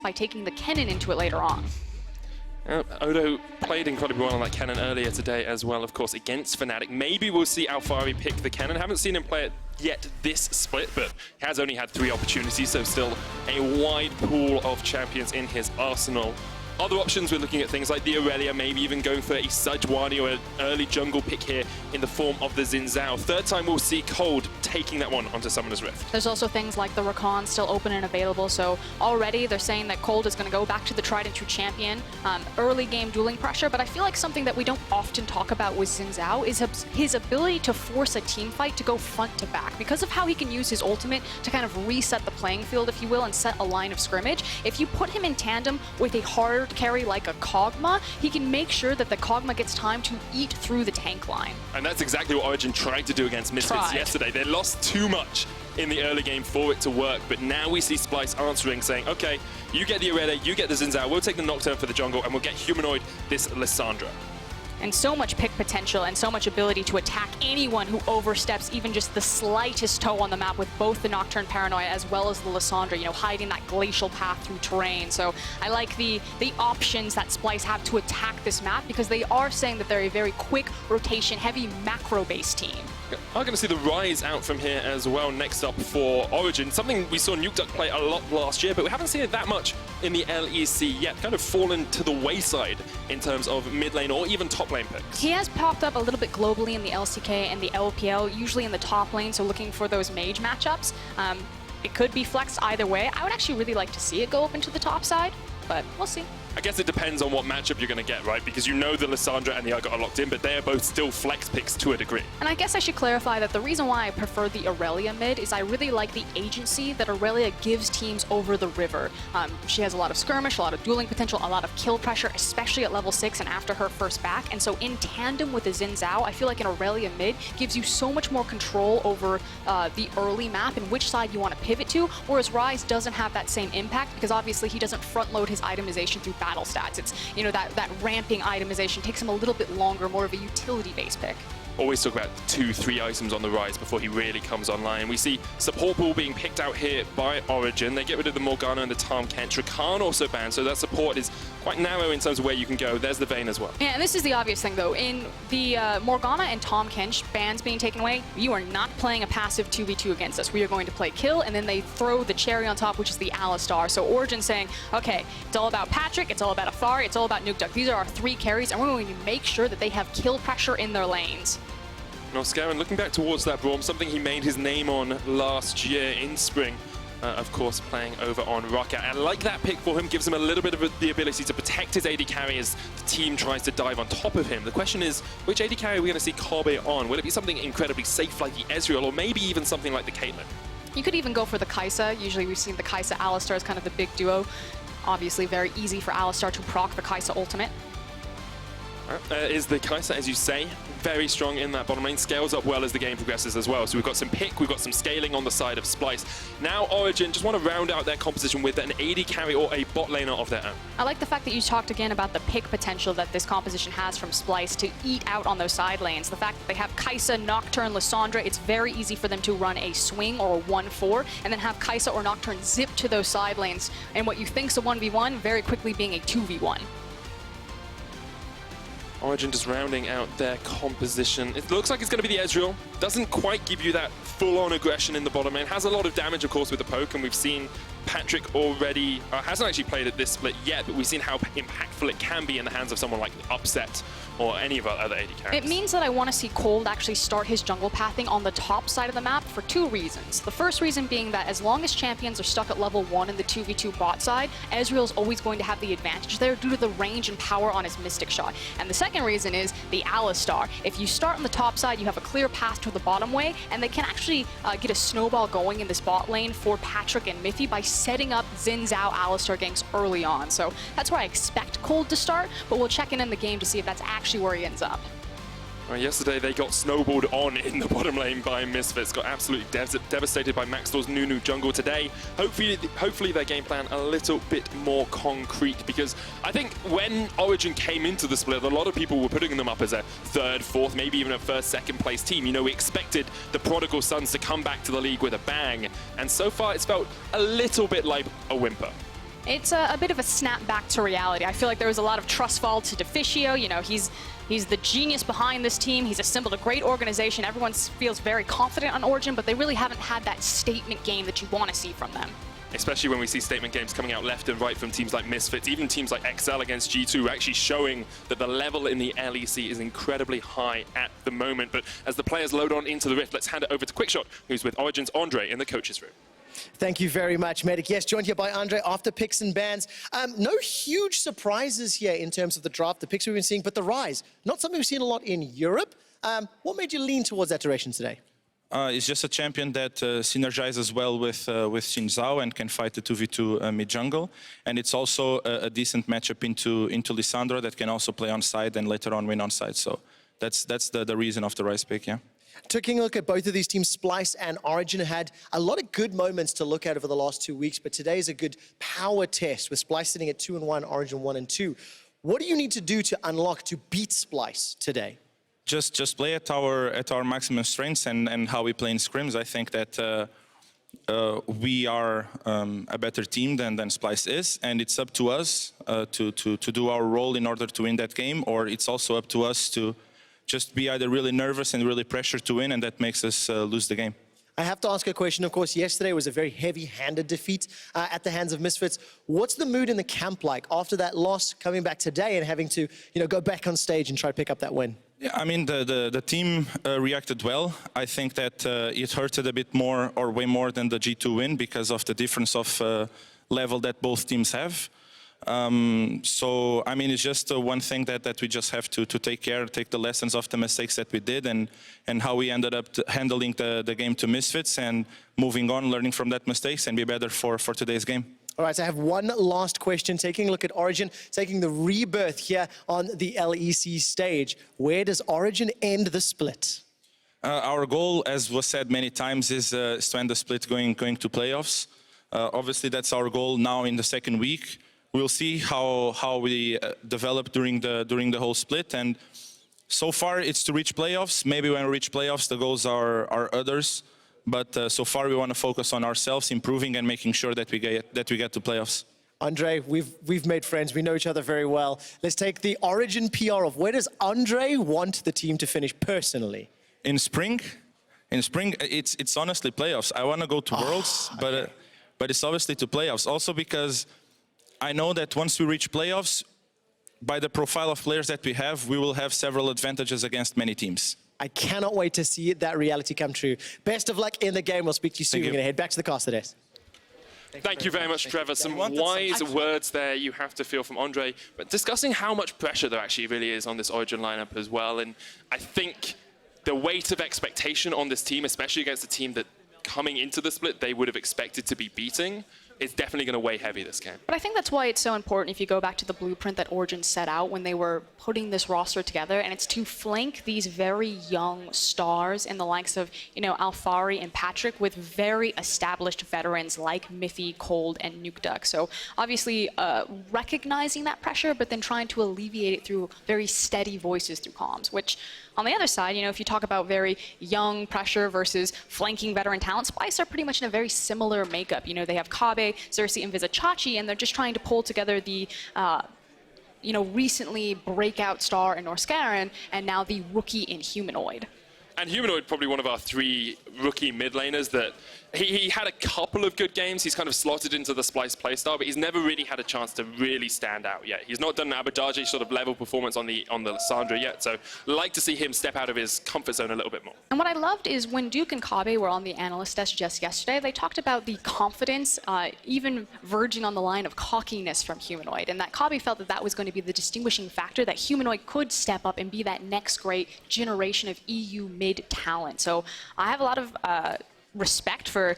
by taking the Kennen into it later on. Odo played incredibly well on that Kennen earlier today as well, of course, against Fnatic. Maybe we'll see Alphari pick the Kennen. Haven't seen him play it yet this split, but he has only had 3 opportunities, so still a wide pool of champions in his arsenal. Other options, we're looking at things like the Irelia, maybe even going for a Sejuani or an early jungle pick here in the form of the Xin Zhao. Third time we'll see Kold taking that one onto Summoner's Rift. There's also things like the Rakan still open and available, so already they're saying that Kold is going to go back to the tried and true champion. Early game dueling pressure, but I feel like something that we don't often talk about with Xin Zhao is his ability to force a team fight to go front to back. Because of how he can use his ultimate to kind of reset the playing field, if you will, and set a line of scrimmage, if you put him in tandem with a hard carry like a Kog'Maw, he can make sure that the Kog'Maw gets time to eat through the tank line. And that's exactly what Origen tried to do against Misfits yesterday. They lost too much in the early game for it to work, but now we see Splyce answering, saying, okay, you get the Irelia, you get the Xin Zhao, we'll take the Nocturne for the jungle, and we'll get Humanoid this Lissandra. And so much pick potential and so much ability to attack anyone who oversteps even just the slightest toe on the map with both the Nocturne Paranoia as well as the Lissandra, you know, hiding that glacial path through terrain. So I like the options that Splyce have to attack this map because they are saying that they're a very quick, rotation-heavy, macro-based team. I'm going to see the Ryze out from here as well next up for Origen. Something we saw Nukeduck play a lot last year, but we haven't seen it that much in the LEC yet. Kind of fallen to the wayside in terms of mid lane or even top lane picks. He has popped up a little bit globally in the LCK and the LPL, usually in the top lane, so looking for those mage matchups. It could be flexed either way. I would actually really like to see it go up into the top side, but we'll see. I guess it depends on what matchup you're going to get, right? Because you know the Lissandra and the Urgot are locked in, but they are both still flex picks to a degree. And I guess I should clarify that the reason why I prefer the Irelia mid is I really like the agency that Irelia gives teams over the river. She has a lot of skirmish, a lot of dueling potential, a lot of kill pressure, especially at level 6 and after her first back. And so in tandem with the Xin Zhao, I feel like an Irelia mid gives you so much more control over the early map and which side you want to pivot to, whereas Ryze doesn't have that same impact because obviously he doesn't front load his itemization through battle stats. It's, you know, that ramping itemization takes him a little bit longer, more of a utility-based pick. Always talk about 2-3 items on the Ryze before he really comes online. We see support pool being picked out here by Origen. They get rid of the Morgana and the Tahm Kench. Rakan also banned, so that support is quite narrow in terms of where you can go. There's the Vayne as well. Yeah, and this is the obvious thing, though. In the Morgana and Tahm Kench bans being taken away, you are not playing a passive 2v2 against us. We are going to play kill, and then they throw the cherry on top, which is the Alistar. So Origen saying, okay, it's all about Patrik, it's all about Alphari, it's all about Nukeduck. These are our 3 carries, and we're going to make sure that they have kill pressure in their lanes. Norskeren looking back towards that Braum, something he made his name on last year in spring. Of course, playing over on Rocket. I like that pick for him, gives him a little bit of the ability to protect his AD carry as the team tries to dive on top of him. The question is, which AD carry are we going to see Kobbe on? Will it be something incredibly safe like the Ezreal, or maybe even something like the Caitlyn? You could even go for the Kaisa. Usually we've seen the Kaisa Alistar as kind of the big duo. Obviously very easy for Alistar to proc the Kaisa ultimate. Is the Kaisa, as you say, very strong in that bottom lane, scales up well as the game progresses as well. So we've got some pick, we've got some scaling on the side of Splyce. Now Origen just want to round out their composition with an AD carry or a bot laner of their own. I like the fact that you talked again about the pick potential that this composition has from Splyce to eat out on those side lanes. The fact that they have Kaisa, Nocturne, Lissandra, it's very easy for them to run a swing or a 1-4 and then have Kaisa or Nocturne zip to those side lanes. And what you think's a 1v1 very quickly being a 2v1. Origen just rounding out their composition. It looks like it's going to be the Ezreal. Doesn't quite give you that full-on aggression in the bottom lane. Has a lot of damage, of course, with the poke, and we've seen Patrik already, hasn't actually played at this split yet, but we've seen how impactful it can be in the hands of someone like Upset or any of our other AD characters. It means that I want to see Kold actually start his jungle pathing on the top side of the map for 2 reasons. The first reason being that as long as champions are stuck at level 1 in the 2v2 bot side, Ezreal's always going to have the advantage there due to the range and power on his Mystic Shot. And the second reason is the Alistar. If you start on the top side, you have a clear path to the bottom way, and they can actually get a snowball going in this bot lane for Patrik and Mithy by setting up Xin Zhao Alistar ganks early on. So that's where I expect Kold to start, but we'll check in the game to see if that's actually where he ends up. Well, yesterday they got snowballed on in the bottom lane by Misfits, got absolutely devastated by Maxdor's Nunu jungle today. Hopefully their game plan a little bit more concrete, because I think when Origen came into the split, a lot of people were putting them up as a 3rd, 4th, maybe even a 1st, 2nd place team. You know, we expected the Prodigal Sons to come back to the league with a bang, and so far it's felt a little bit like a whimper. It's a bit of a snap back to reality. I feel like there was a lot of trust fall to Deficio. You know, he's the genius behind this team. He's assembled a great organization. Everyone feels very confident on Origen, but they really haven't had that statement game that you want to see from them. Especially when we see statement games coming out left and right from teams like Misfits, even teams like XL against G2, actually showing that the level in the LEC is incredibly high at the moment. But as the players load on into the Rift, let's hand it over to Quickshot, who's with Origen's Andre in the coaches' room. Thank you very much, Medic. Yes, joined here by Andre after picks and bans. No huge surprises here in terms of the draft, the picks we've been seeing, but the Ryze, not something we've seen a lot in Europe. What made you lean towards that direction today? It's just a champion that synergizes well with Xin Zhao and can fight the 2v2 mid-jungle. And it's also a decent matchup into Lissandra that can also play on side and later on win on side. So that's the reason of the Ryze pick, yeah. Taking a look at both of these teams, Splyce and Origen had a lot of good moments to look at over the last 2 weeks, but today is a good power test with Splyce sitting at 2-1, Origen 1-2. What do you need to do to unlock to beat Splyce today? Just play at our maximum strengths and how we play in scrims. I think that we are a better team than Splyce is, and it's up to us to do our role in order to win that game, or it's also up to us to just be either really nervous and really pressured to win, and that makes us lose the game. I have to ask a question. Of course, yesterday was a very heavy-handed defeat at the hands of Misfits. What's the mood in the camp like after that loss, coming back today and having to, go back on stage and try to pick up that win? Yeah, I mean, the team reacted well. I think that it hurted a bit more, or way more than the G2 win, because of the difference of level that both teams have. So, I mean, it's just one thing that we just have to take the lessons of the mistakes that we did and how we ended up handling the game to Misfits and moving on, learning from that mistakes and be better for today's game. All right, so I have one last question. Taking a look at Origen, taking the rebirth here on the LEC stage. Where does Origen end the split? Our goal, as was said many times, is to end the split going to playoffs. Obviously, that's our goal now in the second week. We'll see how we develop during the whole split, and so far it's to reach playoffs. Maybe when we reach playoffs, the goals are others, but so far we want to focus on ourselves, improving and making sure that we get to playoffs. Andre, we've made friends. We know each other very well. Let's take the Origen PR of where does Andre want the team to finish personally? In spring, it's honestly playoffs. I want to go to Worlds, okay. but it's obviously to playoffs. Also because I know that once we reach playoffs, by the profile of players that we have, we will have several advantages against many teams. I cannot wait to see that reality come true. Best of luck in the game. We'll speak to you soon. We're going to head back to the caster desk. Thank you very much, Trevor. Some wise words there you have to feel from Andre, but discussing how much pressure there actually really is on this Origen lineup as well. And I think the weight of expectation on this team, especially against a team that coming into the split they would have expected to be beating, it's definitely going to weigh heavy this game. But I think that's why it's so important if you go back to the blueprint that Origen set out when they were putting this roster together, and it's to flank these very young stars in the likes of, Alphari and Patrik with very established veterans like Mithy, Kold, and Nukeduck. So obviously recognizing that pressure, but then trying to alleviate it through very steady voices through comms, which on the other side, if you talk about very young pressure versus flanking veteran talent, Splyce are pretty much in a very similar makeup. They have Kobbe, Xerxe, and Vizicsacsi, and they're just trying to pull together the, recently breakout star in Norskeren, and now the rookie in Humanoid. And Humanoid, probably one of our 3 rookie mid laners that he had a couple of good games. He's kind of slotted into the Splyce playstyle, but he's never really had a chance to really stand out yet. He's not done an Abaddage sort of level performance on the Lissandra yet, so like to see him step out of his comfort zone a little bit more. And what I loved is when Duke and Kobbe were on the analyst desk just yesterday, they talked about the confidence, even verging on the line of cockiness from Humanoid, and that Kobbe felt that that was going to be the distinguishing factor, that Humanoid could step up and be that next great generation of EU mid talent. So I have a lot of respect for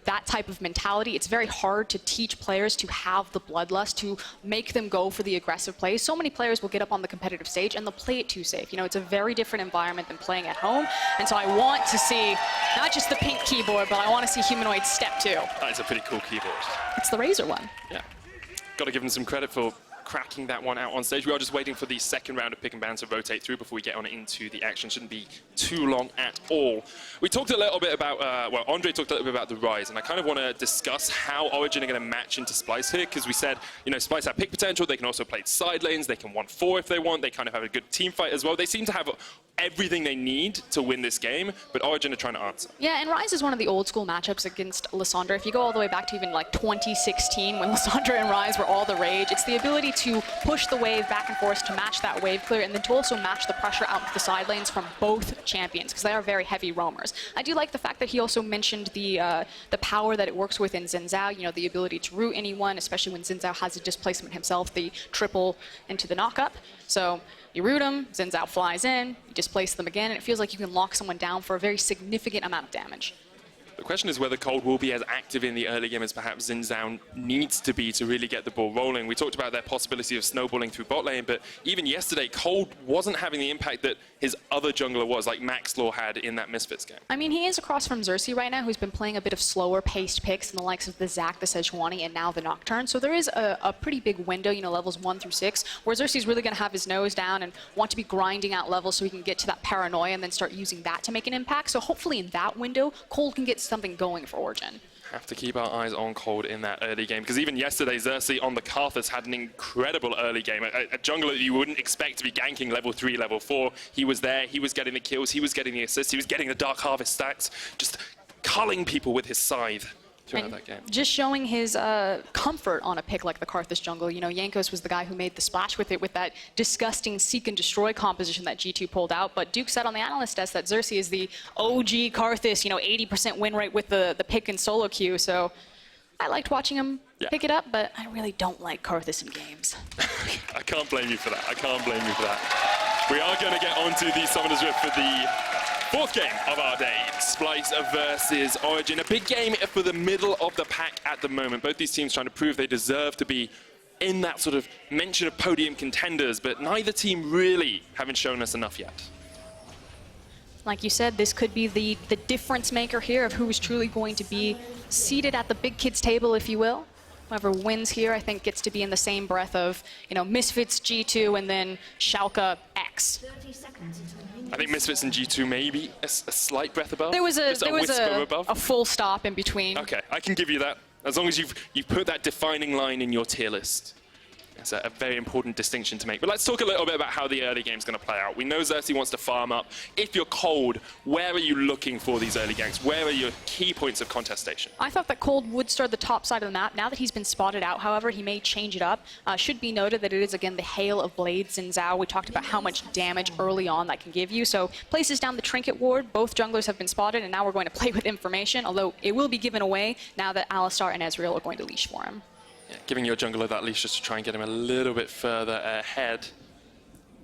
that type of mentality. It's very hard to teach players to have the bloodlust, to make them go for the aggressive plays. So many players will get up on the competitive stage and they'll play it too safe. It's a very different environment than playing at home, and so I want to see not just the pink keyboard, but I want to see Humanoid step too. That is a pretty cool keyboard. It's the Razer one. Yeah, got to give them some credit for cracking that one out on stage. We are just waiting for the second round of pick and ban to rotate through before we get on into the action. Shouldn't be too long at all. We talked a little bit about, well, Andre talked a little bit about the Ryze, and I kind of want to discuss how Origen are going to match into Splyce here, because we said, you know, Splyce have pick potential, they can also play side lanes, they can 1-4 if they want, they kind of have a good team fight as well. They seem to have everything they need to win this game, but Origen are trying to answer. Yeah, and Ryze is one of the old school matchups against Lissandra. If you go all the way back to even like 2016, when Lissandra and Ryze were all the rage, it's the ability to push the wave back and forth to match that wave clear, and then to also match the pressure out the side lanes from both champions, because they are very heavy roamers. I do like the fact that he also mentioned the power that it works with in Xin Zhao, you know, the ability to root anyone, especially when Xin Zhao has a displacement himself, the triple into the knockup. So you root him, Xin Zhao flies in, you displace them again, and it feels like you can lock someone down for a very significant amount of damage. The question is whether Kold will be as active in the early game as perhaps Xin Zhao needs to be to really get the ball rolling. We talked about their possibility of snowballing through bot lane, but even yesterday, Kold wasn't having the impact that his other jungler was, like Maxlaw had in that Misfits game. I mean, he is across from Xerxe right now, who's been playing a bit of slower paced picks in the likes of the Zac, the Sejuani, and now the Nocturne. So there is a pretty big window, you know, levels 1 through 6, where Xerxe's really going to have his nose down and want to be grinding out levels so he can get to that paranoia and then start using that to make an impact. So hopefully in that window, Kold can get something going for Origen. Have to keep our eyes on Kold in that early game, because even yesterday, Xerxe on the Karthus had an incredible early game. A jungler that you wouldn't expect to be ganking level 3, level 4. He was there, he was getting the kills, he was getting the assists, he was getting the Dark Harvest stacks, just culling people with his scythe throughout that game. Just showing his comfort on a pick like the Karthus jungle. You know, Jankos was the guy who made the splash with it, with that disgusting seek and destroy composition that G2 pulled out. But Duke said on the analyst desk that Xerxe is the OG Karthus, you know, 80% win rate with the pick and solo queue. So I liked watching him pick it up, but I really don't like Karthus in games. I can't blame you for that. I can't blame you for that. We are going to get onto the Summoner's Rift for the fourth game of our day, Splyce versus Origen. A big game for the middle of the pack at the moment. Both these teams trying to prove they deserve to be in that sort of mention of podium contenders, but neither team really haven't shown us enough yet. Like you said, this could be the difference maker here of who is truly going to be seated at the big kids table, if you will. Whoever wins here, I think, gets to be in the same breath of, you know, Misfits G2 and then Schalke X. I think Misfits and G2 maybe a slight breath above. There was a a full stop in between. Okay, I can give you that. As long as you've put that defining line in your tier list. It's a very important distinction to make. But let's talk a little bit about how the early game's going to play out. We know Xerxe wants to farm up. If you're Kold, where are you looking for these early ganks? Where are your key points of contestation? I thought that Kold would start the top side of the map. Now that he's been spotted out, however, he may change it up. Should be noted that it is, again, the Hail of Blades in Zhao. We talked about how much damage early on that can give you. So places down the Trinket Ward. Both junglers have been spotted, and now we're going to play with information, although it will be given away now that Alistar and Ezreal are going to leash for him. Yeah, giving your jungler that leash just to try and get him a little bit further ahead.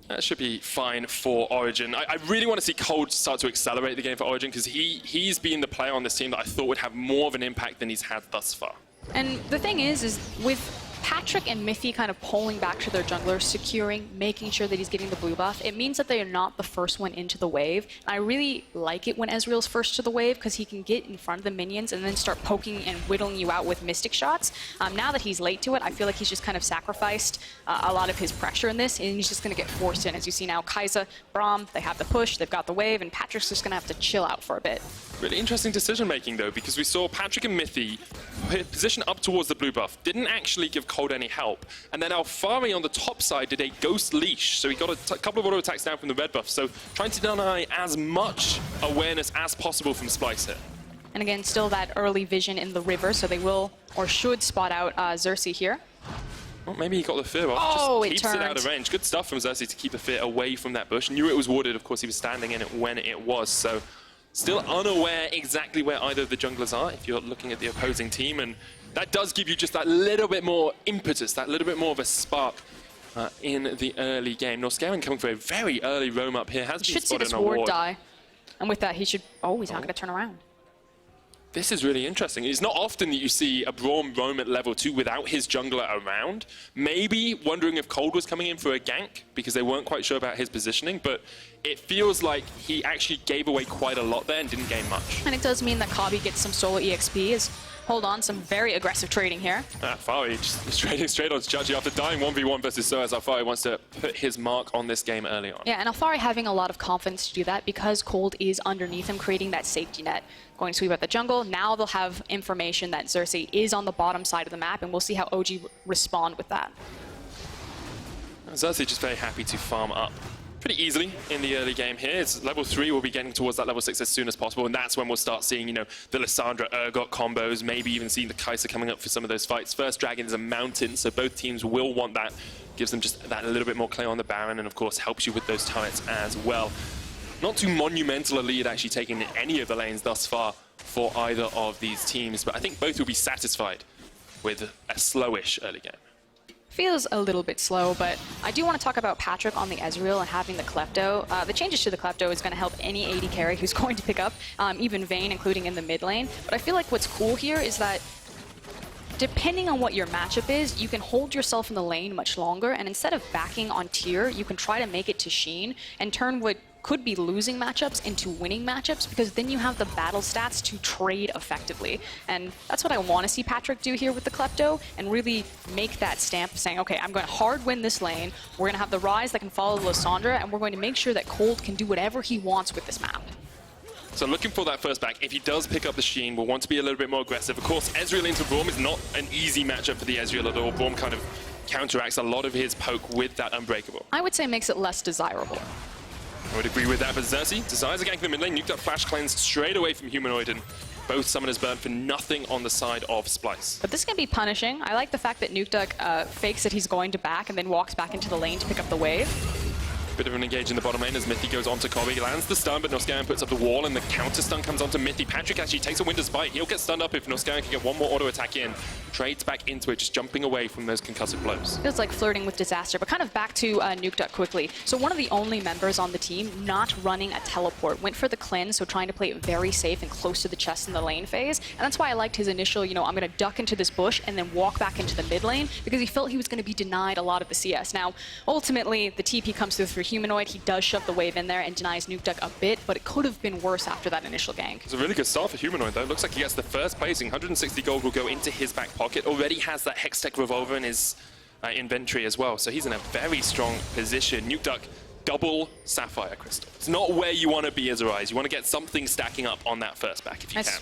That should be fine for Origen. I really want to see Kold start to accelerate the game for Origen, because he's been the player on this team that I thought would have more of an impact than he's had thus far. And the thing is with Patrik and Mithy kind of pulling back to their jungler, securing, making sure that he's getting the blue buff, it means that they are not the first one into the wave. And I really like it when Ezreal's first to the wave, because he can get in front of the minions and then start poking and whittling you out with mystic shots. Now that he's late to it, I feel like he's just kind of sacrificed a lot of his pressure in this, and he's just going to get forced in. As you see now, Kaisa, Braum, they have the push, they've got the wave, and Patrik's just going to have to chill out for a bit. Really interesting decision making though, because we saw Patrik and Mithy position up towards the blue buff, didn't actually give Kold any help, and then Alphari on the top side did a ghost leash, so he got a couple of auto attacks down from the red buff, so trying to deny as much awareness as possible from Splyce here. And again, still that early vision in the river, so they will or should spot out Xerxe here. Well, maybe he got the fear off, Oh, just keeps it out of range. Good stuff from Xerxe to keep the fear away from that bush. Knew it was warded, of course he was standing in it when it was, so still unaware exactly where either of the junglers are if you're looking at the opposing team, and that does give you just that little bit more impetus, that little bit more of a spark in the early game. Norskeren coming for a very early roam up here, has been Should see spotted this on a ward ward. die. And with that, he should... Oh, he's not going to turn around. This is really interesting. It's not often that you see a Braum roam at level 2 without his jungler around. Maybe wondering if Kold was coming in for a gank because they weren't quite sure about his positioning, but it feels like he actually gave away quite a lot there and didn't gain much. And it does mean that Kobbe gets some solo EXP, as Hold on, some very aggressive trading here. Alphari just trading straight on Xerxe after dying 1v1 versus Soaz. Alphari wants to put his mark on this game early on. Yeah, and Alphari having a lot of confidence to do that because Kold is underneath him, creating that safety net. Going to sweep out the jungle. Now they'll have information that Xerxe is on the bottom side of the map, and we'll see how OG respond with that. Xerxe just very happy to farm up pretty easily in the early game here. It's level 3, we'll be getting towards that level 6 as soon as possible, and that's when we'll start seeing, you know, the Lissandra, Urgot combos, maybe even seeing the Kaisa coming up for some of those fights. First Dragon is a mountain, so both teams will want that. Gives them just that little bit more clay on the Baron, and of course helps you with those turrets as well. Not too monumental a lead actually taking any of the lanes thus far for either of these teams, but I think both will be satisfied with a slowish early game. Feels a little bit slow, but I do want to talk about Patrik on the Ezreal and having the Klepto. The changes to the Klepto is going to help any AD carry who's going to pick up, even Vayne, including in the mid lane. But I feel like what's cool here is that depending on what your matchup is, you can hold yourself in the lane much longer, and instead of backing on tier, you can try to make it to Xin and turn what could be losing matchups into winning matchups, because then you have the battle stats to trade effectively. And that's what I want to see Patrik do here with the Klepto, and really make that stamp saying, okay, I'm going to hard win this lane, we're going to have the Ryze that can follow Lissandra, and we're going to make sure that Kold can do whatever he wants with this map. So looking for that first back. If he does pick up the Xin, we'll want to be a little bit more aggressive. Of course, Ezreal into Braum is not an easy matchup for the Ezreal at all. Braum kind of counteracts a lot of his poke with that Unbreakable. I would say makes it less desirable. I would agree with that, but Xerxe desires a gank in the mid lane. Nukeduck flash cleanse straight away from Humanoid, and both summoners burn for nothing on the side of Splyce. But this can be punishing. I like the fact that Nukeduck fakes that he's going to back and then walks back into the lane to pick up the wave. Bit of an engage in the bottom lane as Mithy goes on to Kobbe. He lands the stun, but Norskeren puts up the wall, and the counter stun comes onto Mithy. Patrik actually takes a Winter's Bite. He'll get stunned up if Norskeren can get one more auto attack in. Trades back into it, just jumping away from those concussive blows. Feels like flirting with disaster, but kind of back to Nukeduck quickly. So one of the only members on the team not running a teleport went for the cleanse, so trying to play it very safe and close to the chest in the lane phase. And that's why I liked his initial, you know, I'm going to duck into this bush and then walk back into the mid lane, because he felt he was going to be denied a lot of the CS. Now, ultimately, the TP comes through for Humanoid. He does shove the wave in there and denies Nukeduck a bit, but it could have been worse after that initial gank. It's a really good start for Humanoid, though. Looks like he gets the first placing. 160 gold will go into his back pocket. Already has that Hextech Revolver in his inventory as well, so he's in a very strong position. Nukeduck, double Sapphire Crystal. It's not where you want to be as a Ryze. You want to get something stacking up on that first back if you can.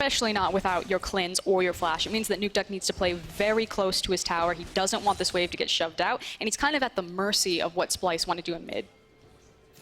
Especially not without your cleanse or your flash. It means that Nukeduck needs to play very close to his tower. He doesn't want this wave to get shoved out, and he's kind of at the mercy of what Splyce want to do in mid.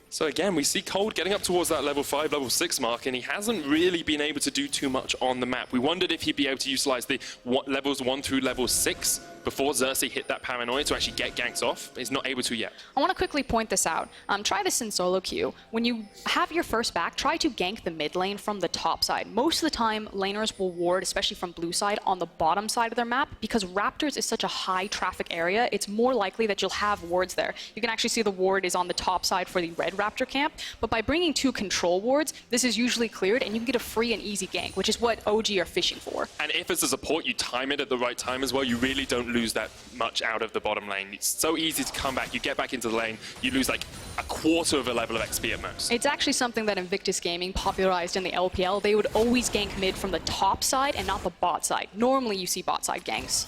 So again, we see Kold getting up towards that level 5, level 6 mark, and he hasn't really been able to do too much on the map. We wondered if he'd be able to utilize the levels 1 through level 6 before Xerxe hit that Paranoid to actually get ganks off, but he's not able to yet. I want to quickly point this out. Try this in solo queue. When you have your first back, try to gank the mid lane from the top side. Most of the time, laners will ward, especially from blue side, on the bottom side of their map, because Raptors is such a high traffic area, it's more likely that you'll have wards there. You can actually see the ward is on the top side for the red Raptor camp, but by bringing 2 control wards, this is usually cleared, and you can get a free and easy gank, which is what OG are fishing for. And if it's a support, you time it at the right time as well, you really don't lose that much out of the bottom lane. It's so easy to come back. You get back into the lane, you lose like a quarter of a level of XP at most. It's actually something that Invictus Gaming popularized in the LPL. They would always gank mid from the top side and not the bot side. Normally you see bot side ganks.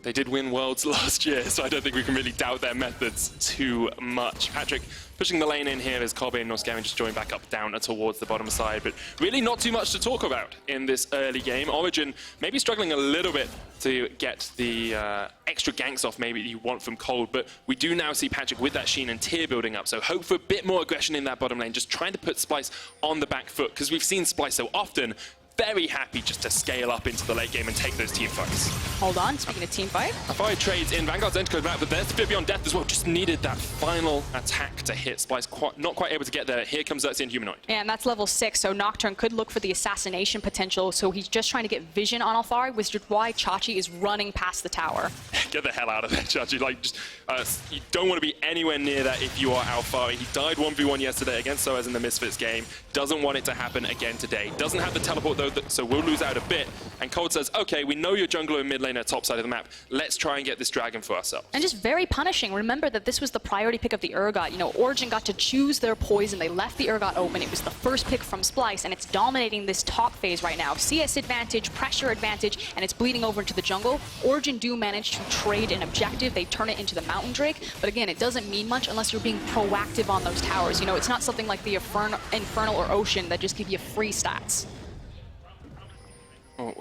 They did win Worlds last year, so I don't think we can really doubt their methods too much. Patrik pushing the lane in here as Kobbe and Norskeren just join back up down towards the bottom side, but really not too much to talk about in this early game. Origen maybe struggling a little bit to get the extra ganks off maybe you want from Kold, but we do now see Patrik with that Xin and tier building up, so hope for a bit more aggression in that bottom lane, just trying to put Splyce on the back foot, because we've seen Splyce so often very happy just to scale up into the late game and take those team fights. Hold on, speaking of team fight. Alphari trades in Vanguard's Entercode back, but there's Fear Beyond Death as well. Just needed that final attack to hit. Splyce not quite able to get there. Here comes Xerxe and Humanoid. Yeah, and that's level 6, so Nocturne could look for the assassination potential, so he's just trying to get vision on Alphari, which is why Chachi is running past the tower. Get the hell out of there, Chachi. Like, just, you don't want to be anywhere near that if you are Alphari. He died 1v1 yesterday against Soaz in the Misfits game. Doesn't want it to happen again today. Doesn't have the teleport, though, so we'll lose out a bit. And Kold says, okay, we know you're jungler and mid lane at top side of the map. Let's try and get this dragon for ourselves. And just very punishing. Remember that this was the priority pick of the Urgot. You know, Origen got to choose their poison. They left the Urgot open. It was the first pick from Splyce, and it's dominating this top phase right now. CS advantage, pressure advantage, and it's bleeding over into the jungle. Origen do manage to trade an objective. They turn it into the Mountain Drake. But again, it doesn't mean much unless you're being proactive on those towers. You know, it's not something like the Infernal or Ocean that just give you free stats.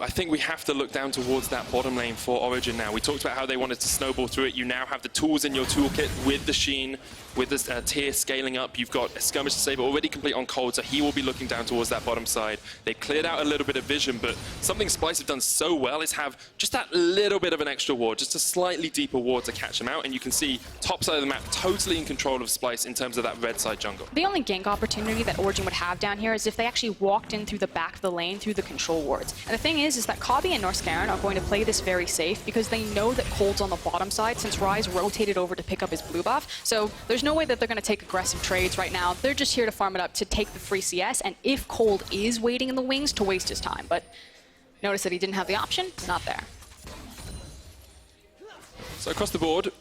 I think we have to look down towards that bottom lane for Origen now. We talked about how they wanted to snowball through it. You now have the tools in your toolkit with the Xin, with the tier scaling up. You've got a Skirmish to Saber already complete on Kold, so he will be looking down towards that bottom side. They cleared out a little bit of vision, but something Splyce have done so well is have just that little bit of an extra ward, just a slightly deeper ward to catch him out. And you can see top side of the map totally in control of Splyce in terms of that red side jungle. The only gank opportunity that Origen would have down here is if they actually walked in through the back of the lane through the control wards. And the thing is that Kobbe and Norskeren are going to play this very safe because they know that Kold's on the bottom side since Ryze rotated over to pick up his blue buff. So there's no way that they're going to take aggressive trades right now. They're just here to farm it up to take the free CS, and if Kold is waiting in the wings, to waste his time. But notice that he didn't have the option. It's not there. So across the board,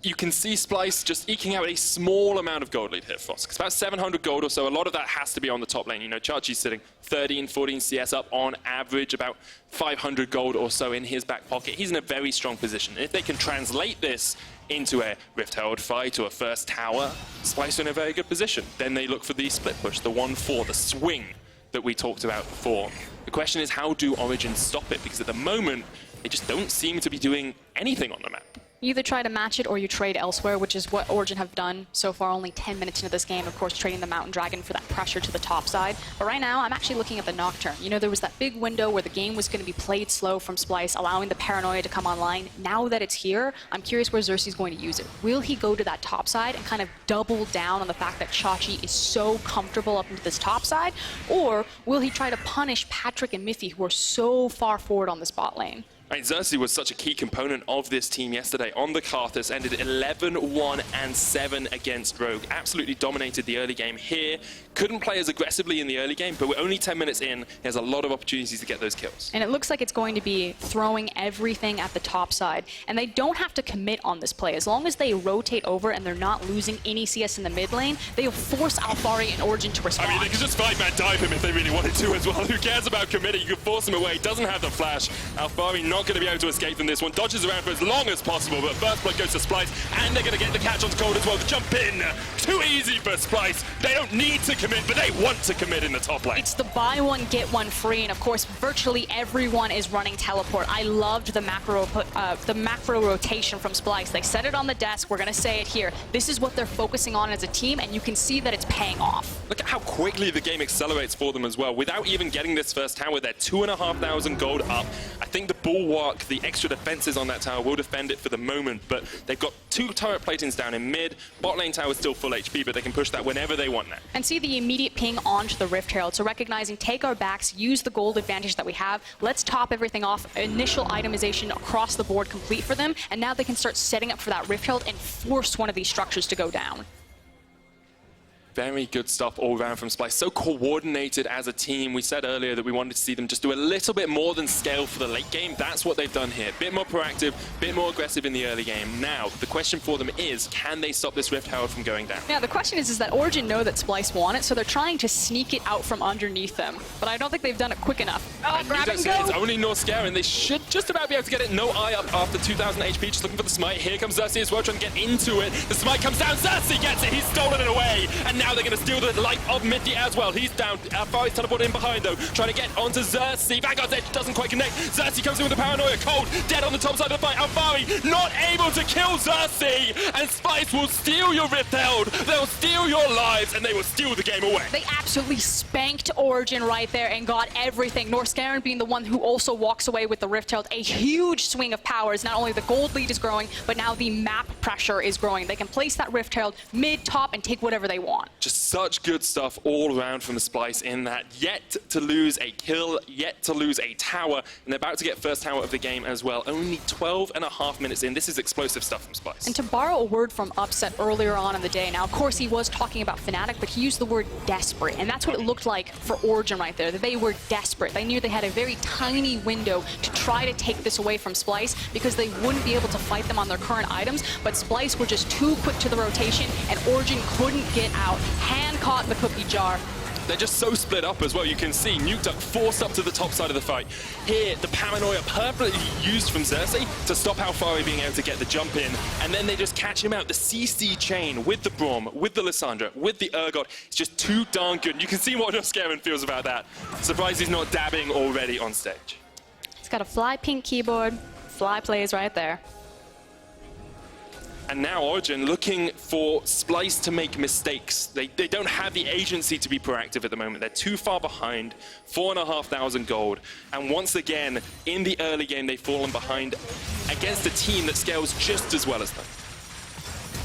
you can see Splyce just eking out a small amount of gold lead here, Frosk. It's about 700 gold or so. A lot of that has to be on the top lane. You know, Xerxe's sitting 13, 14 CS up on average, about 500 gold or so in his back pocket. He's in a very strong position. And if they can translate this into a Rift Herald fight or a first tower, Splyce are in a very good position. Then they look for the split push, the 1-4, the swing that we talked about before. The question is, how do Origen stop it? Because at the moment, they just don't seem to be doing anything on the map. You either try to match it or you trade elsewhere, which is what Origen have done so far, only 10 minutes into this game. Of course, trading the Mountain Dragon for that pressure to the top side. But right now, I'm actually looking at the Nocturne. You know, there was that big window where the game was going to be played slow from Splyce, allowing the Paranoia to come online. Now that it's here, I'm curious where Xerxe's going to use it. Will he go to that top side and kind of double down on the fact that Xerxe is so comfortable up into this top side? Or will he try to punish Patrik and Mithy, who are so far forward on this bot lane? Right, Xerxe was such a key component of this team yesterday on the Karthus, ended 11-1-7 against Rogue. Absolutely dominated the early game here. Couldn't play as aggressively in the early game, but we're only 10 minutes in. He has a lot of opportunities to get those kills. And it looks like it's going to be throwing everything at the top side. And they don't have to commit on this play. As long as they rotate over and they're not losing any CS in the mid lane, they'll force Alphari and Origen to respond. I mean, they could just 5-man dive him if they really wanted to as well. Who cares about committing? You can force him away. Doesn't have the flash. Alphari not going to be able to escape from this one. Dodges around for as long as possible, but first blood goes to Splyce, and they're going to get the catch on Kold as well to jump in. Too easy for Splyce. They don't need to commit, but they want to commit in the top lane. It's the buy one, get one free, and of course, virtually everyone is running teleport. I loved the macro rotation from Splyce. They set it on the desk. We're going to say it here. This is what they're focusing on as a team, and you can see that it's paying off. Look at how quickly the game accelerates for them as well. Without even getting this first tower, they're 2,500 gold up. I think the bulwark, the extra defenses on that tower will defend it for the moment, but they've got 2 turret platings down in mid. Bot lane tower is still full HP, but they can push that whenever they want now. And see the immediate ping onto the Rift Herald. So recognizing, take our backs, use the gold advantage that we have. Let's top everything off. Initial itemization across the board complete for them, and now they can start setting up for that Rift Herald and force one of these structures to go down. Very good stuff all around from Splyce. So coordinated as a team. We said earlier that we wanted to see them just do a little bit more than scale for the late game. That's what they've done here. Bit more proactive, bit more aggressive in the early game. Now, the question for them is, can they stop this Rift Herald from going down? Yeah, the question is that Origen know that Splyce want it, so they're trying to sneak it out from underneath them. But I don't think they've done it quick enough. Oh, grab and go! It's only Norskeren. They should just about be able to get it. No eye up after 2,000 HP, just looking for the smite. Here comes Xerxe as well, trying to get into it. The smite comes down. Xerxe gets it. He's stolen it away. And now they're going to steal the life of Mithy as well. He's down. Alphari's teleported in behind though, trying to get onto Xerxe. Vanguard's edge doesn't quite connect. Xerxe comes in with the paranoia. Kold dead on the top side of the fight. Alphari not able to kill Xerxe, and Splyce will steal your Rift Herald. They'll steal your lives, and they will steal the game away. They absolutely spanked Origen right there and got everything. Norskeren being the one who also walks away with the Rift Herald. A huge swing of powers. Not only the gold lead is growing, but now the map pressure is growing. They can place that Rift Herald mid, top, and take whatever they want. Just such good stuff all around from the Splyce in that. Yet to lose a kill, yet to lose a tower, and they're about to get first tower of the game as well. Only 12.5 minutes in. This is explosive stuff from Splyce. And to borrow a word from Upset earlier on in the day, now of course he was talking about Fnatic, but he used the word desperate, and that's what it looked like for Origen right there, that they were desperate. They knew they had a very tiny window to try to take this away from Splyce because they wouldn't be able to fight them on their current items, but Splyce were just too quick to the rotation, and Origen couldn't get out. Hand caught in the cookie jar. They're just so split up as well. You can see Nukeduck forced up to the top side of the fight. Here, the paranoia perfectly used from Xerxe to stop Alphari being able to get the jump in, and then they just catch him out. The CC chain with the Braum, with the Lissandra, with the Urgot, it's just too darn good. And you can see what Norskeren feels about that. Surprised he's not dabbing already on stage. He's got a fly pink keyboard, fly plays right there. And now Origen looking for Splyce to make mistakes. They don't have the agency to be proactive at the moment. They're too far behind, 4,500 gold. And once again, in the early game, they've fallen behind against a team that scales just as well as them.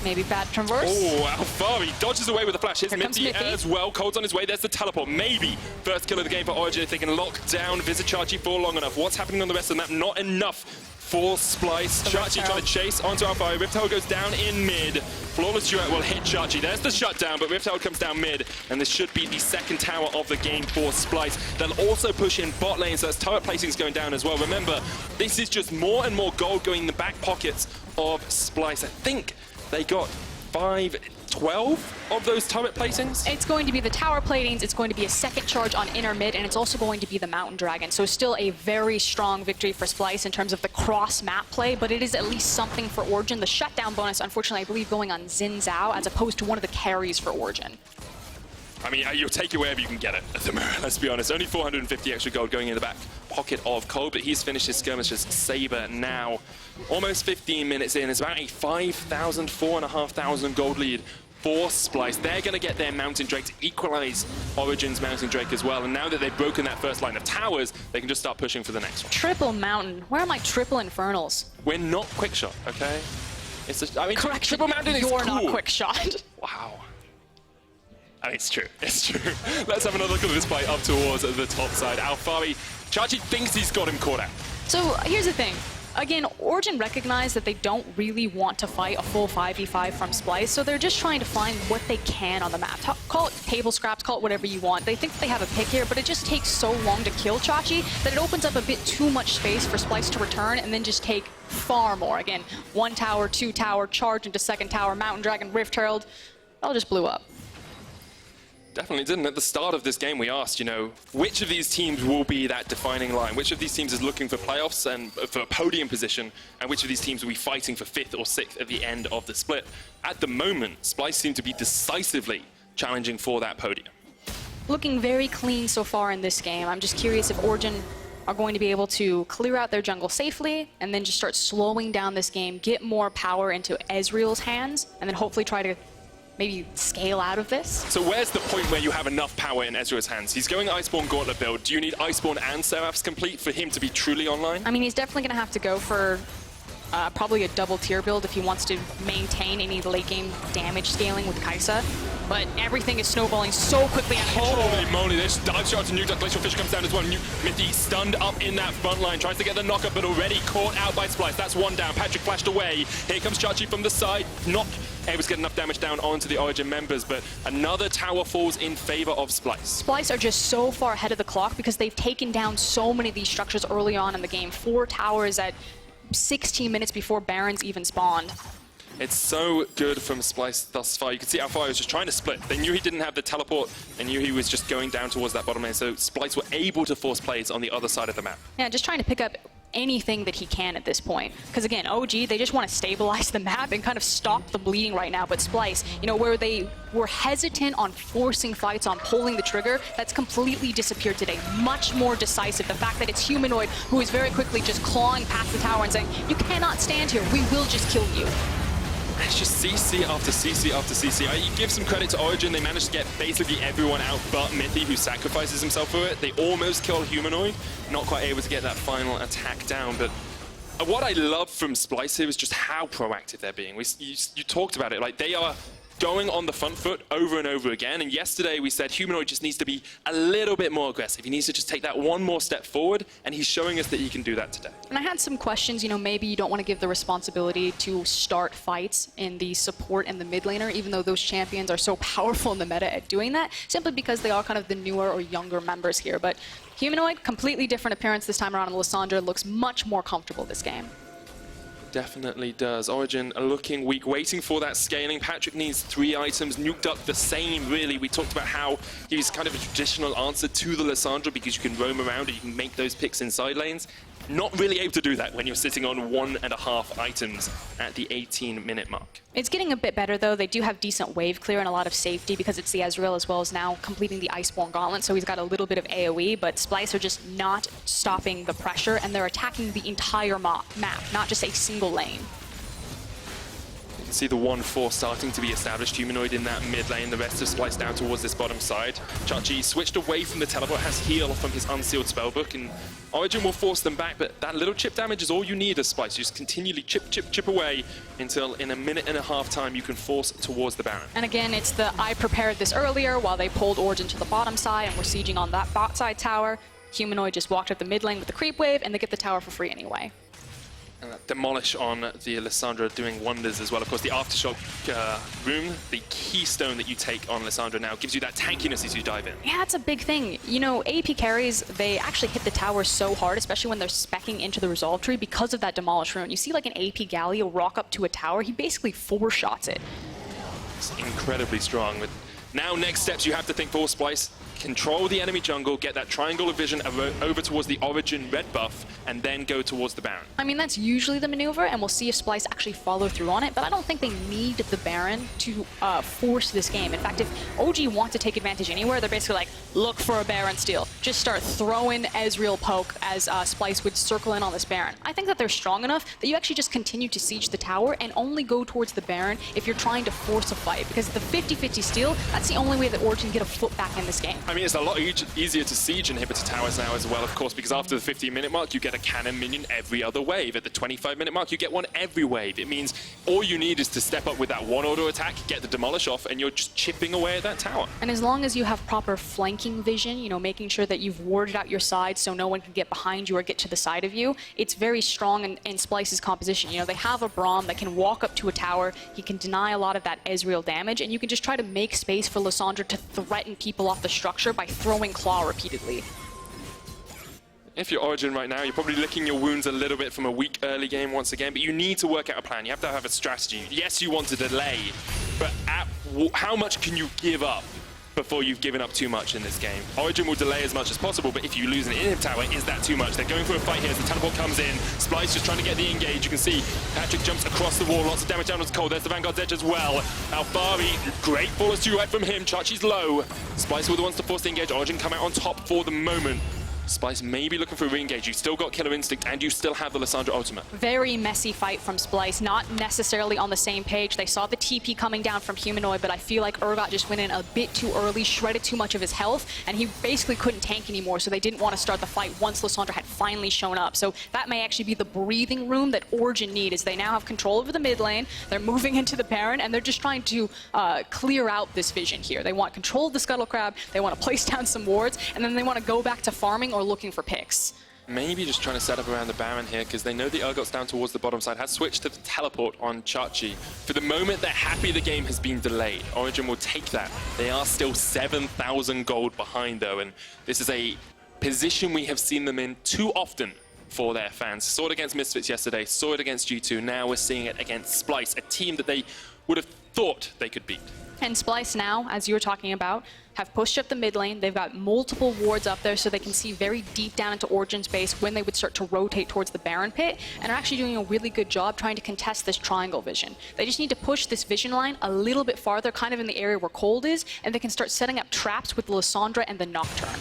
Maybe bad traverse. Oh, Alphari dodges away with a flash. Hits Mithy as well. Kold's on his way. There's the teleport. Maybe first kill of the game for Origen if they can lock down Vizicsacsi for long enough. What's happening on the rest of the map? Not enough for Splyce. Xerxe trying to chase onto Alphari. Riptail goes down in mid. Flawless duet will hit Xerxe. There's the shutdown, but Riptail comes down mid, and this should be the second tower of the game for Splyce. They'll also push in bot lane, so as turret placings going down as well. Remember, this is just more and more gold going in the back pockets of Splyce. I think they got 12 of those turret placings. It's going to be the tower platings, it's going to be a second charge on inner mid, and it's also going to be the Mountain Dragon. So still a very strong victory for Splyce in terms of the cross-map play, but it is at least something for Origen. The shutdown bonus, unfortunately, I believe going on Xin Zhao as opposed to one of the carries for Origen. I mean, you'll take it wherever you can get it at the moment, let's be honest. Only 450 extra gold going in the back pocket of Kold, but he's finished his skirmishes Saber now. Almost 15 minutes in, it's about a 5,000, 4,500 gold lead for Splyce. They're going to get their Mountain Drake to equalize Origen's Mountain Drake as well, and now that they've broken that first line of towers, they can just start pushing for the next one. Triple Mountain. Where are my triple Infernals? We're not quickshot, okay? It's I mean, Correction, triple Mountain is cool. You're not quickshot. Wow. I mean, it's true. It's true. Let's have another look at this fight up towards the top side. Alphari, Xerxe thinks he's got him caught out. So here's the thing. Again, Origen recognized that they don't really want to fight a full 5v5 from Splyce, so they're just trying to find what they can on the map. Call it table scraps, call it whatever you want. They think they have a pick here, but it just takes so long to kill Xerxe that it opens up a bit too much space for Splyce to return and then just take far more. Again, 1 tower, 2 tower, charge into second tower, Mountain Dragon, Rift Herald, it all just blew up. Definitely didn't. At the start of this game, we asked, you know, which of these teams will be that defining line? Which of these teams is looking for playoffs and for a podium position? And which of these teams will be fighting for 5th or 6th at the end of the split? At the moment, Splyce seem to be decisively challenging for that podium. Looking very clean so far in this game. I'm just curious if Origen are going to be able to clear out their jungle safely and then just start slowing down this game, get more power into Ezreal's hands, and then hopefully try to maybe scale out of this. So where's the point where you have enough power in Ezreal's hands? He's going Iceborne Gauntlet build. Do you need Iceborne and Seraphs complete for him to be truly online? I mean, he's definitely going to have to go for probably a double tier build if he wants to maintain any late game damage scaling with Kaisa. But everything is snowballing so quickly out of control. Holy moly, this dive shot to Nukeduck. Glacial Fish comes down as well. Mithy stunned up in that front line, tries to get the knockup, but already caught out by Splyce. That's one down. Patrik flashed away. Here comes Xerxe from the side. Not able to get enough damage down onto the Origen members, but another tower falls in favor of Splyce. Splyce are just so far ahead of the clock because they've taken down so many of these structures early on in the game. 4 towers at 16 minutes before Barons even spawned. It's so good from Splyce thus far. You can see Alphari was just trying to split. They knew he didn't have the teleport. They knew he was just going down towards that bottom lane, so Splyce were able to force plays on the other side of the map. Yeah, just trying to pick up anything that he can at this point. Because again, OG, they just want to stabilize the map and kind of stop the bleeding right now. But Splyce, you know, where they were hesitant on forcing fights, on pulling the trigger, that's completely disappeared today. Much more decisive. The fact that it's Humanoid who is very quickly just clawing past the tower and saying, you cannot stand here, we will just kill you. It's just CC after CC after CC. You give some credit to Origen. They managed to get basically everyone out but Mithy, who sacrifices himself for it. They almost killed Humanoid. Not quite able to get that final attack down. But what I love from Splyce here is just how proactive they're being. You talked about it. Like, they are going on the front foot over and over again. And yesterday we said Humanoid just needs to be a little bit more aggressive. He needs to just take that one more step forward, and he's showing us that he can do that today. And I had some questions, maybe you don't want to give the responsibility to start fights in the support and the mid laner, even though those champions are so powerful in the meta at doing that, simply because they are kind of the newer or younger members here. But Humanoid, completely different appearance this time around, and Lissandra looks much more comfortable this game. Definitely does. Origen looking weak, waiting for that scaling. Patrik needs 3 items. Nukeduck the same, really. We talked about how he's kind of a traditional answer to the Lissandra because you can roam around and you can make those picks in side lanes. Not really able to do that when you're sitting on 1.5 items at the 18-minute mark. It's getting a bit better, though. They do have decent wave clear and a lot of safety because it's the Ezreal as well as now completing the Iceborne Gauntlet, so he's got a little bit of AoE, but Splyce are just not stopping the pressure, and they're attacking the entire map, not just a single lane. You can see the 1-4 starting to be established. Humanoid in that mid lane, the rest of Splyce down towards this bottom side. Xerxe switched away from the teleport, has heal from his unsealed spellbook, and Origen will force them back, but that little chip damage is all you need as Splyce. You just continually chip away until in a minute and a half time you can force towards the Baron. And again, it's the I prepared this earlier while they pulled Origen to the bottom side and were sieging on that bot side tower. Humanoid just walked up the mid lane with the creep wave, and they get the tower for free anyway. And that demolish on the Lissandra doing wonders as well. Of course, the Aftershock room, the keystone that you take on Lissandra now, gives you that tankiness as you dive in. Yeah, that's a big thing. AP carries, they actually hit the tower so hard, especially when they're speccing into the resolve tree because of that demolish rune. You see like an AP Galio rock up to a tower, he basically 4-shots it. It's incredibly strong. But now next steps you have to think for Splyce. Control the enemy jungle, get that triangle of vision over towards the Origen red buff, and then go towards the Baron. I mean, that's usually the maneuver, and we'll see if Splyce actually follow through on it, but I don't think they need the Baron to force this game. In fact, if OG want to take advantage anywhere, they're basically like, look for a Baron steal. Just start throwing Ezreal poke as Splyce would circle in on this Baron. I think that they're strong enough that you actually just continue to siege the tower and only go towards the Baron if you're trying to force a fight, because the 50-50 steal, that's the only way that Origen get a foot back in this game. I mean, it's a lot easier to siege inhibitor towers now as well, of course, because after the 15-minute mark, you get a cannon minion every other wave. At the 25-minute mark, you get one every wave. It means all you need is to step up with that one auto attack, get the demolish off, and you're just chipping away at that tower. And as long as you have proper flanking vision, making sure that you've warded out your side so no one can get behind you or get to the side of you, it's very strong in Splyce's composition. They have a Braum that can walk up to a tower, he can deny a lot of that Ezreal damage, and you can just try to make space for Lissandra to threaten people off the structure by throwing Claw repeatedly. If you're Origen right now, you're probably licking your wounds a little bit from a weak early game once again, but you need to work out a plan. You have to have a strategy. Yes, you want to delay, but how much can you give up before you've given up too much in this game? Origen will delay as much as possible, but if you lose an inhib tower, is that too much? They're going for a fight here as the teleport comes in. Splyce just trying to get the engage. You can see Patrik jumps across the wall, lots of damage down on Kold. There's the Vanguard's edge as well. Alphari, great ball right from him. Xerxe's low. Splyce were the ones to force the engage. Origen come out on top for the moment. Splyce may be looking for a re-engage. You still got Killer Instinct, and you still have the Lissandra ultimate. Very messy fight from Splyce, not necessarily on the same page. They saw the TP coming down from Humanoid, but I feel like Urgot just went in a bit too early, shredded too much of his health, and he basically couldn't tank anymore, so they didn't want to start the fight once Lissandra had finally shown up. So that may actually be the breathing room that Origen need, as they now have control over the mid lane, they're moving into the Baron, and they're just trying to clear out this vision here. They want control of the Scuttle Crab, they want to place down some wards, and then they want to go back to farming or looking for picks. Maybe just trying to set up around the Baron here, because they know the Urgot's down towards the bottom side, has switched to the teleport on Xerxe. For the moment, they're happy the game has been delayed. Origen will take that. They are still 7,000 gold behind, though, and this is a position we have seen them in too often for their fans. Saw it against Misfits yesterday, saw it against G2, now we're seeing it against Splyce, a team that they would have thought they could beat. And Splyce now, as you were talking about, have pushed up the mid lane. They've got multiple wards up there so they can see very deep down into Origen's base when they would start to rotate towards the Baron pit, and are actually doing a really good job trying to contest this triangle vision. They just need to push this vision line a little bit farther, kind of in the area where Kold is, and they can start setting up traps with the Lissandra and the Nocturne.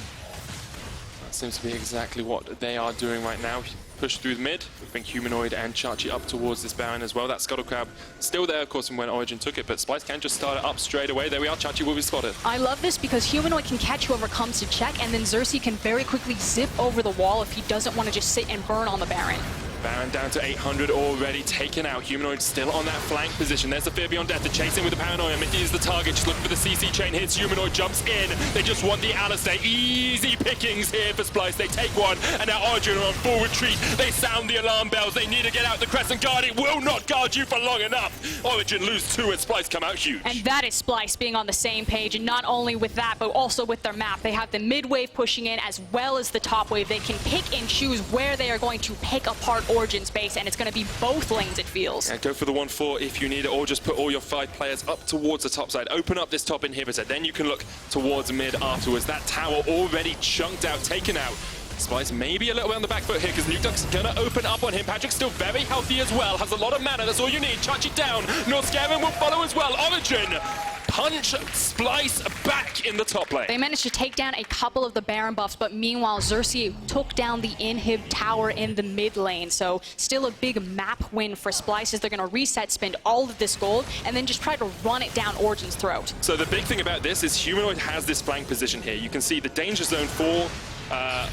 That seems to be exactly what they are doing right now. Push through the mid, bring Humanoid and Xerxe up towards this Baron as well. That Scuttle Crab still there, of course, from when Origen took it, but Splyce can just start it up straight away. There we are, Xerxe will be spotted. I love this because Humanoid can catch whoever comes to check, and then Xerxe can very quickly zip over the wall if he doesn't want to just sit and burn on the Baron. Baron down to 800 already, taken out. Humanoid still on that flank position. There's the fear beyond death. They're chasing with the paranoia. Mithy is the target, just looking for the CC chain. Hits Humanoid, jumps in. They just want the Alistar. Easy pickings here for Splyce. They take one, and now Origen are on full retreat. They sound the alarm bells. They need to get out the Crescent Guard. It will not guard you for long enough. Origen lose 2 and Splyce come out huge. And that is Splyce being on the same page, and not only with that, but also with their map. They have the mid wave pushing in as well as the top wave. They can pick and choose where they are going to pick apart Origen's base, and it's going to be both lanes, it feels. Yeah, go for the 1-4 if you need it, or just put all your 5 players up towards the top side. Open up this top inhibitor, then you can look towards mid afterwards. That tower already chunked out, taken out. Splyce maybe a little bit on the back foot here because Nukeduck's gonna open up on him. Patrick's still very healthy as well, has a lot of mana, that's all you need. Touch it down. Norskeren will follow as well. Origen punch Splyce back in the top lane. They managed to take down a couple of the Baron buffs, but meanwhile Xerxe took down the inhib tower in the mid lane. So still a big map win for Splyce as they're gonna reset, spend all of this gold, and then just try to run it down Origen's throat. So the big thing about this is Humanoid has this flank position here. You can see the danger zone for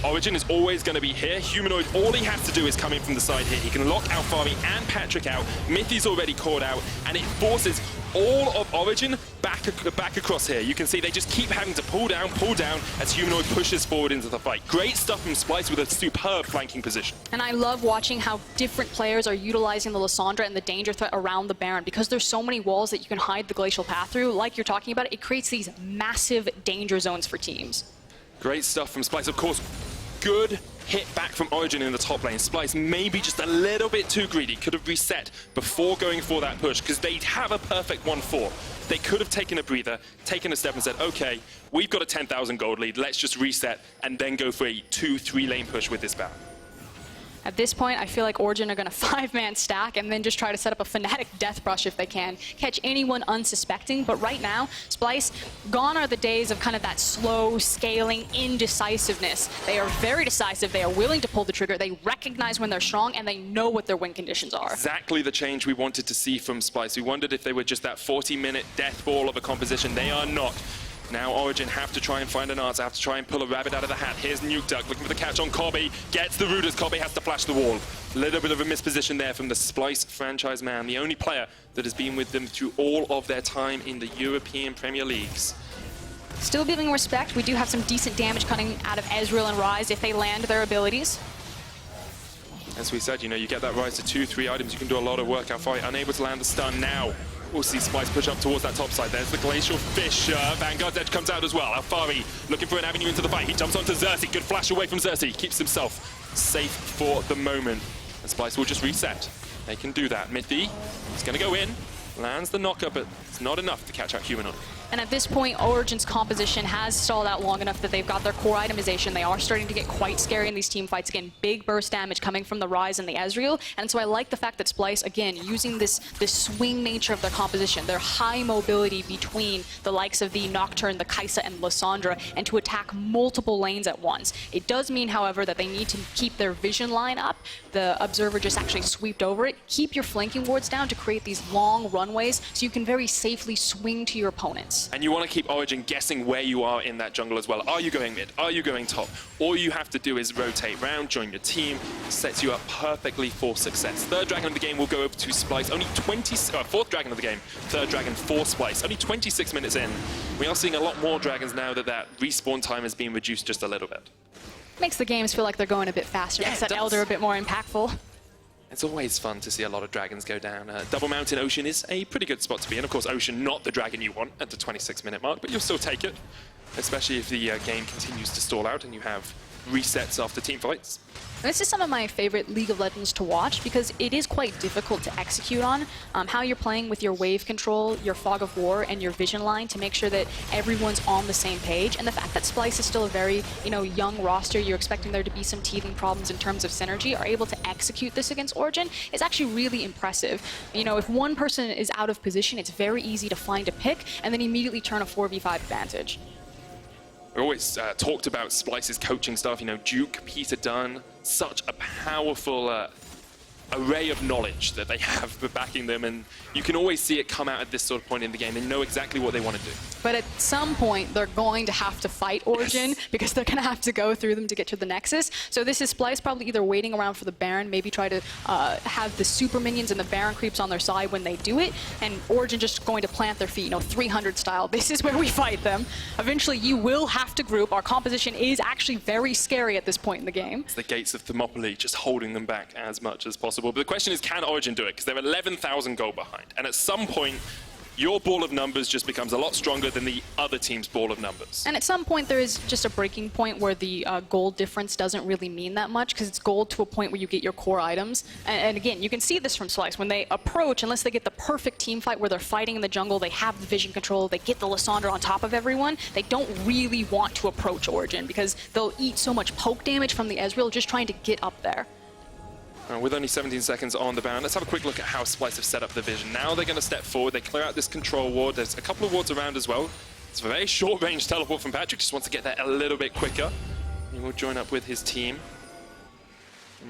Origen is always going to be here. Humanoid, all he has to do is come in from the side here. He can lock Alphari and Patrik out. Mithy's already caught out, and it forces all of Origen back across here. You can see they just keep having to pull down as Humanoid pushes forward into the fight. Great stuff from Splyce with a superb flanking position. And I love watching how different players are utilizing the Lissandra and the danger threat around the Baron. Because there's so many walls that you can hide the glacial path through, like you're talking about, it creates these massive danger zones for teams. Great stuff from Splyce. Of course, good hit back from Origen in the top lane. Splyce maybe just a little bit too greedy. Could have reset before going for that push because they have a perfect 1-4. They could have taken a breather, taken a step and said, okay, we've got a 10,000 gold lead. Let's just reset and then go for a 2-3 lane push with this Baron. At this point, I feel like Origen are going to 5-man stack and then just try to set up a Fnatic death brush if they can. Catch anyone unsuspecting, but right now, Splyce, gone are the days of kind of that slow scaling indecisiveness. They are very decisive, they are willing to pull the trigger, they recognize when they're strong, and they know what their win conditions are. Exactly the change we wanted to see from Splyce. We wondered if they were just that 40-minute death ball of a composition. They are not. Now Origen have to try and find an answer, have to try and pull a rabbit out of the hat. Here's Nukeduck looking for the catch on Kobbe, gets the root as Kobbe has to flash the wall. A little bit of a misposition there from the Splyce franchise man, the only player that has been with them through all of their time in the European Premier Leagues. Still giving respect, we do have some decent damage coming out of Ezreal and Ryze if they land their abilities. As we said, you know, you get that Ryze to 2-3 items, you can do a lot of work. Alphari unable to land the stun now. We'll see Splyce push up towards that top side. There's the Glacial Fish. Vanguard's edge comes out as well. Alphari looking for an avenue into the fight. He jumps onto Xerxe. Good flash away from Xerxe. Keeps himself safe for the moment. And Splyce will just reset. They can do that. Mithy is going to go in. Lands the knocker, but it's not enough to catch out Humanoid. And at this point, Origen's composition has stalled out long enough that they've got their core itemization. They are starting to get quite scary in these team fights. Again, big burst damage coming from the Ryze and the Ezreal. And so I like the fact that Splyce, again, using this swing nature of their composition, their high mobility between the likes of the Nocturne, the Kaisa, and Lissandra, and to attack multiple lanes at once. It does mean, however, that they need to keep their vision line up. The Observer just actually sweeped over it. Keep your flanking wards down to create these long runways so you can very safely swing to your opponents. And you want to keep Origen guessing where you are in that jungle as well. Are you going mid? Are you going top? All you have to do is rotate round, join your team, sets you up perfectly for success. Third dragon of the game will go over to Splyce. Only fourth dragon of the game, third dragon for Splyce. Only 26 minutes in. We are seeing a lot more dragons now that that respawn time has been reduced just a little bit. Makes the games feel like they're going a bit faster. Yeah, Makes that Elder a bit more impactful. It's always fun to see a lot of dragons go down. Double Mountain Ocean is a pretty good spot to be in. Of course, Ocean not the dragon you want at the 26-minute mark, but you'll still take it, especially if the game continues to stall out and you have resets after team fights. This is some of my favorite League of Legends to watch because it is quite difficult to execute on. How you're playing with your wave control, your fog of war, and your vision line to make sure that everyone's on the same page. And the fact that Splyce is still a very, young roster, you're expecting there to be some teething problems in terms of synergy, are able to execute this against Origen is actually really impressive. If one person is out of position, it's very easy to find a pick and then immediately turn a 4v5 advantage. We always talked about Splyce's coaching staff, Duke, Peter Dunn, such a powerful array of knowledge that they have for backing them, and you can always see it come out at this sort of point in the game. They know exactly what they want to do. But at some point, they're going to have to fight Origen because they're going to have to go through them to get to the Nexus. So this is Splyce probably either waiting around for the Baron, maybe try to have the super minions and the Baron creeps on their side when they do it, and Origen just going to plant their feet, you know, 300 style. This is where we fight them. Eventually, you will have to group. Our composition is actually very scary at this point in the game. It's the gates of Thermopylae just holding them back as much as possible. But the question is, can Origen do it? Because they're 11,000 gold behind. And at some point, your ball of numbers just becomes a lot stronger than the other team's ball of numbers. And at some point, there is just a breaking point where the gold difference doesn't really mean that much, because it's gold to a point where you get your core items. And again, you can see this from Splyce. When they approach, unless they get the perfect team fight where they're fighting in the jungle, they have the vision control, they get the Lissandra on top of everyone, they don't really want to approach Origen, because they'll eat so much poke damage from the Ezreal just trying to get up there. With only 17 seconds on the Baron, let's have a quick look at how Splyce have set up the vision. Now they're going to step forward, they clear out this control ward. There's a couple of wards around as well. It's a very short-range teleport from Patrik, just wants to get there a little bit quicker. He will join up with his team.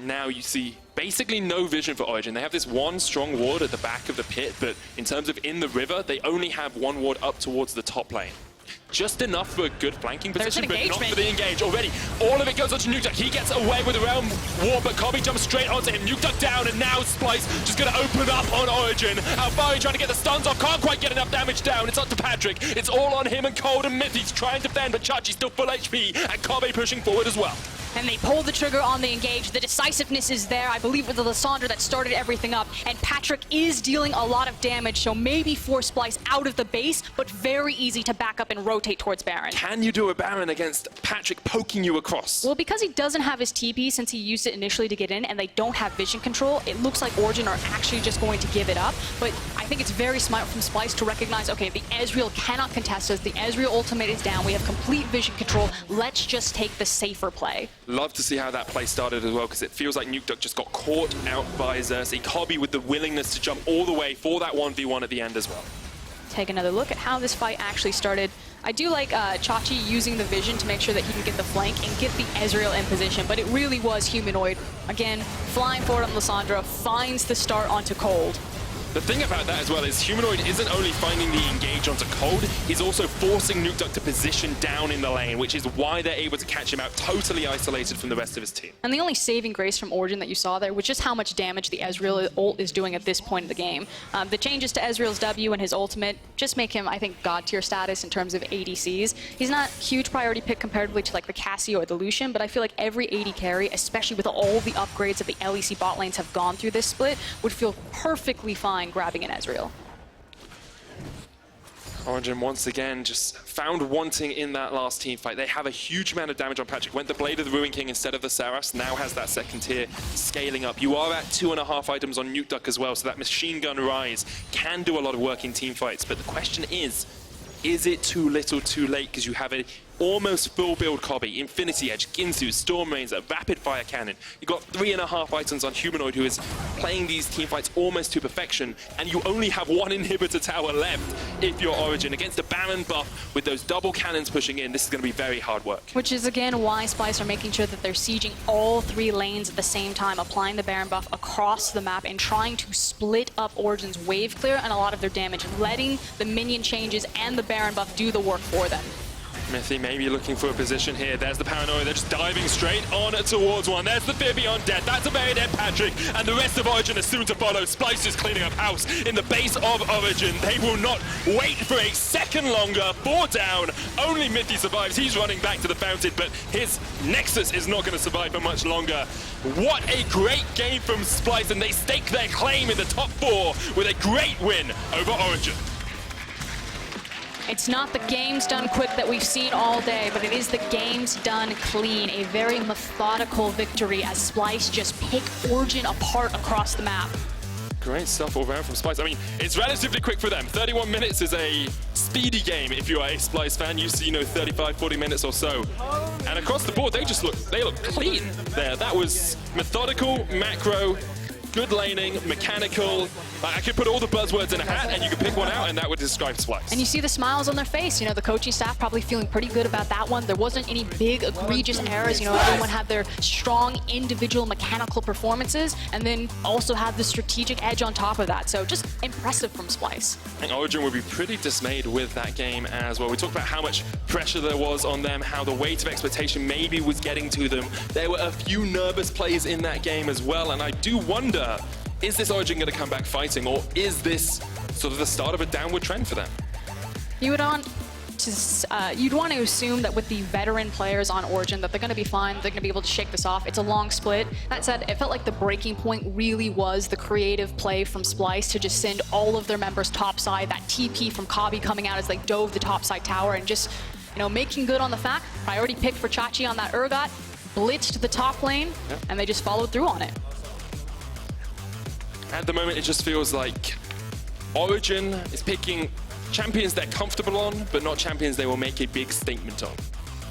Now you see basically no vision for Origen. They have this one strong ward at the back of the pit, but in terms of in the river, they only have one ward up towards the top lane. Just enough for a good flanking position, but not for the engage already. All of it goes onto Nukeduck. He gets away with the realm war, but Kobbe jumps straight onto him. Nukeduck down, and now Splyce just going to open up on Origen. Alphari trying to get the stuns off, can't quite get enough damage down. It's up to Patrik. It's all on him and Kold and Mithy's trying to defend, but Chachi's still full HP, and Kobbe pushing forward as well. And they pull the trigger on the engage. The decisiveness is there. I believe with the Lissandra that started everything up. And Patrik is dealing a lot of damage, so maybe force Splyce out of the base, but very easy to back up and rotate towards Baron. Can you do a Baron against Patrik poking you across? Well, because he doesn't have his TP since he used it initially to get in, and they don't have vision control, it looks like Origen are actually just going to give it up. But I think it's very smart from Splyce to recognize, okay, the Ezreal cannot contest us. The Ezreal ultimate is down. We have complete vision control. Let's just take the safer play. Love to see how that play started as well, because it feels like Nukeduck just got caught out by Xerxe. Kobbe with the willingness to jump all the way for that 1v1 at the end as well. Take another look at how this fight actually started. I do like Chachi using the vision to make sure that he can get the flank and get the Ezreal in position, but it really was Humanoid. Again, flying forward on Lissandra, finds the start onto Kold. The thing about that as well is Humanoid isn't only finding the engage onto Kold, he's also forcing Nukeduck to position down in the lane, which is why they're able to catch him out totally isolated from the rest of his team. And the only saving grace from Origen that you saw there was just how much damage the Ezreal ult is doing at this point in the game. The changes to Ezreal's W and his ultimate just make him, I think, god tier status in terms of ADCs. He's not a huge priority pick comparatively to like the Cassie or the Lucian, but I feel like every AD carry, especially with all the upgrades that the LEC bot lanes have gone through this split, would feel perfectly fine grabbing an Ezreal. Origen once again just found wanting in that last team fight. They have a huge amount of damage on Patrik. Went the Blade of the Ruin King instead of the Saras. Now has that second tier scaling up. You are at 2.5 items on Nukeduck as well, so that machine gun Ryze can do a lot of work in team fights. But the question is it too little too late? Because you have a almost full build Kobbe, Infinity Edge, Ginsu, Storm Ranger, Rapid Fire Cannon. You've got 3.5 items on Humanoid, who is playing these teamfights almost to perfection, and you only have one inhibitor tower left if you're Origen. Against a Baron buff with those double cannons pushing in, this is going to be very hard work. Which is again why Splyce are making sure that they're sieging all 3 lanes at the same time, applying the Baron buff across the map and trying to split up Origen's wave clear and a lot of their damage, letting the minion changes and the Baron buff do the work for them. Mithy maybe looking for a position here. There's the Paranoia. They're just diving straight on towards one. There's the Fear Beyond Death. That's a very dead Patrik. And the rest of Origen is soon to follow. Splyce is cleaning up house in the base of Origen. They will not wait for a second longer. 4 down. Only Mithy survives. He's running back to the fountain, but his Nexus is not going to survive for much longer. What a great game from Splyce, and they stake their claim in the top 4 with a great win over Origen. It's not the games done quick that we've seen all day, but it is the games done clean. A very methodical victory as Splyce just pick Origen apart across the map. Great stuff all around from Splyce. I mean, it's relatively quick for them. 31 minutes is a speedy game if you are a Splyce fan. You see, 35, 40 minutes or so. And across the board, they look clean there. That was methodical, macro, good laning, mechanical. I could put all the buzzwords in a hat and you could pick one out and that would describe Splyce. And you see the smiles on their face. You know, the coaching staff probably feeling pretty good about that one. There wasn't any big egregious errors. You know, everyone had their strong individual mechanical performances and then also had the strategic edge on top of that. So just impressive from Splyce. I think Origen would be pretty dismayed with that game as well. We talked about how much pressure there was on them, how the weight of expectation maybe was getting to them. There were a few nervous plays in that game as well, and I do wonder, is this Origen going to come back fighting, or is this sort of the start of a downward trend for them? You'd want to assume that with the veteran players on Origen that they're going to be fine, they're going to be able to shake this off. It's a long split. That said, it felt like the breaking point really was the creative play from Splyce to just send all of their members topside, that TP from Kobbe coming out as they dove the topside tower and just, you know, making good on the fact. Priority pick for Chachi on that Urgot, blitzed the top lane, and they just followed through on it. At the moment, it just feels like Origen is picking champions they're comfortable on, but not champions they will make a big statement on.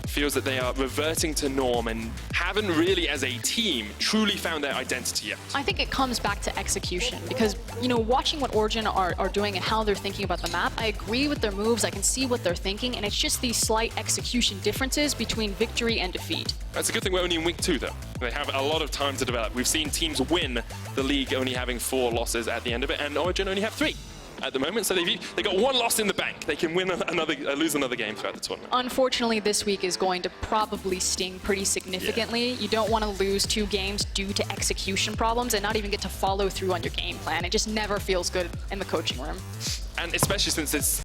It feels that they are reverting to norm and haven't really, as a team, truly found their identity yet. I think it comes back to execution because, you know, watching what Origen are doing and how they're thinking about the map, I agree with their moves, I can see what they're thinking, and it's just these slight execution differences between victory and defeat. That's a good thing we're only in week 2, though. They have a lot of time to develop. We've seen teams win the league only having 4 losses at the end of it, and Origen only have 3. At the moment, so they got 1 loss in the bank. They can win lose another game throughout the tournament. Unfortunately, this week is going to probably sting pretty significantly. You don't want to lose 2 games due to execution problems and not even get to follow through on your game plan. It just never feels good in the coaching room. And especially since it's